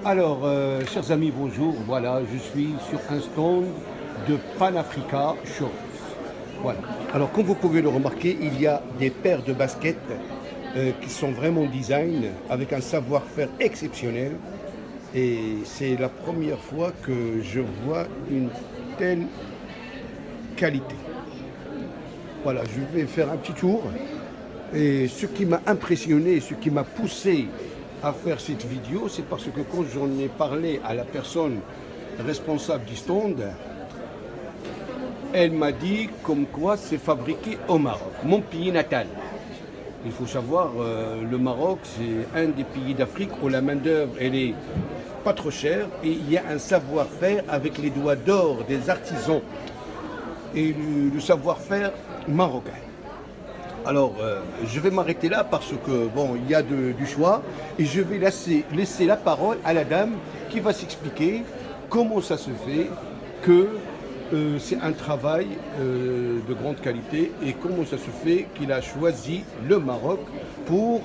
Alors, chers amis, bonjour. Voilà, je suis sur un stand de Pan-Africa Show. Voilà. Alors, comme vous pouvez le remarquer, il y a des paires de baskets qui sont vraiment design avec un savoir-faire exceptionnel. Et c'est la première fois que je vois une telle qualité. Voilà, je vais faire un petit tour. Et ce qui m'a impressionné, ce qui m'a poussé à faire cette vidéo, c'est parce que quand j'en ai parlé à la personne responsable du stand, elle m'a dit comme quoi c'est fabriqué au Maroc, mon pays natal. Il faut savoir, le Maroc, c'est un des pays d'Afrique où la main-d'œuvre, elle est pas trop chère et il y a un savoir-faire avec les doigts d'or des artisans et le savoir-faire marocain. Alors, je vais m'arrêter là parce que, bon, il y a du choix et je vais laisser la parole à la dame qui va s'expliquer comment ça se fait que c'est un travail de grande qualité et comment ça se fait qu'il a choisi le Maroc pour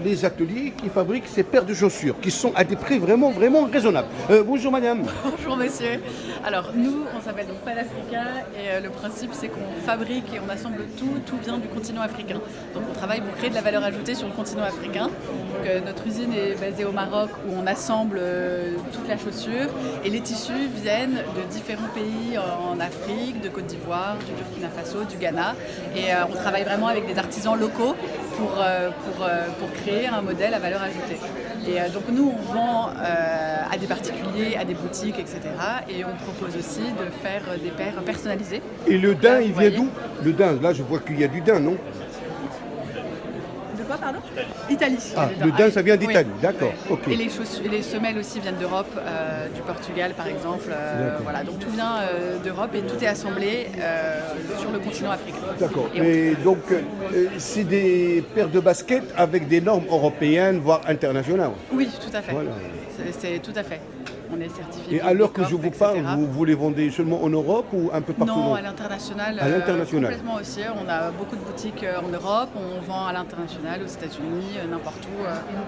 les ateliers qui fabriquent ces paires de chaussures qui sont à des prix vraiment, vraiment raisonnables. Bonjour madame. Bonjour monsieur. Alors nous, on s'appelle donc Pan-Africa et le principe c'est qu'on fabrique et on assemble tout vient du continent africain. Donc on travaille pour créer de la valeur ajoutée sur le continent africain. Donc, notre usine est basée au Maroc où on assemble toute la chaussure et les tissus viennent de différents pays en Afrique, de Côte d'Ivoire, du Burkina Faso, du Ghana et on travaille vraiment avec des artisans locaux pour créer un modèle à valeur ajoutée. Et donc nous, on vend à des particuliers, à des boutiques, etc. Et on propose aussi de faire des paires personnalisées. Et le daim, il vient d'où? Le daim, là je vois qu'il y a du daim, non? De quoi, pardon? Italie. Ah, le daim, ça vient d'Italie, oui. d'accord, Oui. ok. Et les semelles aussi viennent d'Europe, du Portugal par exemple. Voilà, donc tout vient d'Europe et tout est assemblé sur le continent africain. D'accord. Et donc, c'est des paires de baskets avec des normes européennes, voire internationales. Oui, tout à fait. Voilà. C'est tout à fait. On est certifié. Et à l'heure que Bicorp, je vous parle, etc. vous les vendez seulement en Europe ou un peu partout? Non, à l'international. À l'international. Complètement aussi. On a beaucoup de boutiques en Europe. On vend à l'international, aux États-Unis,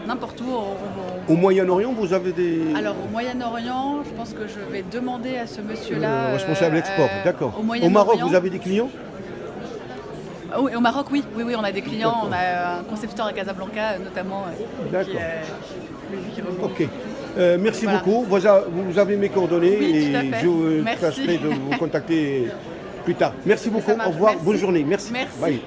n'importe où. Au Moyen-Orient, vous avez des... Alors au Moyen-Orient, je pense que je vais demander à ce monsieur-là. responsable export, d'accord. Au Au Maroc, vous avez des clients? Oui, au Maroc, oui, on a des clients. On a un concepteur à Casablanca, notamment, D'accord. qui remonte. Ok. Merci Voilà. beaucoup. Vous avez mes coordonnées Oui, et tout à fait. je Merci. tâcherai de vous contacter plus tard. Merci beaucoup. Ça marche. Au revoir. Merci. Bonne journée. Merci. Merci. Bye.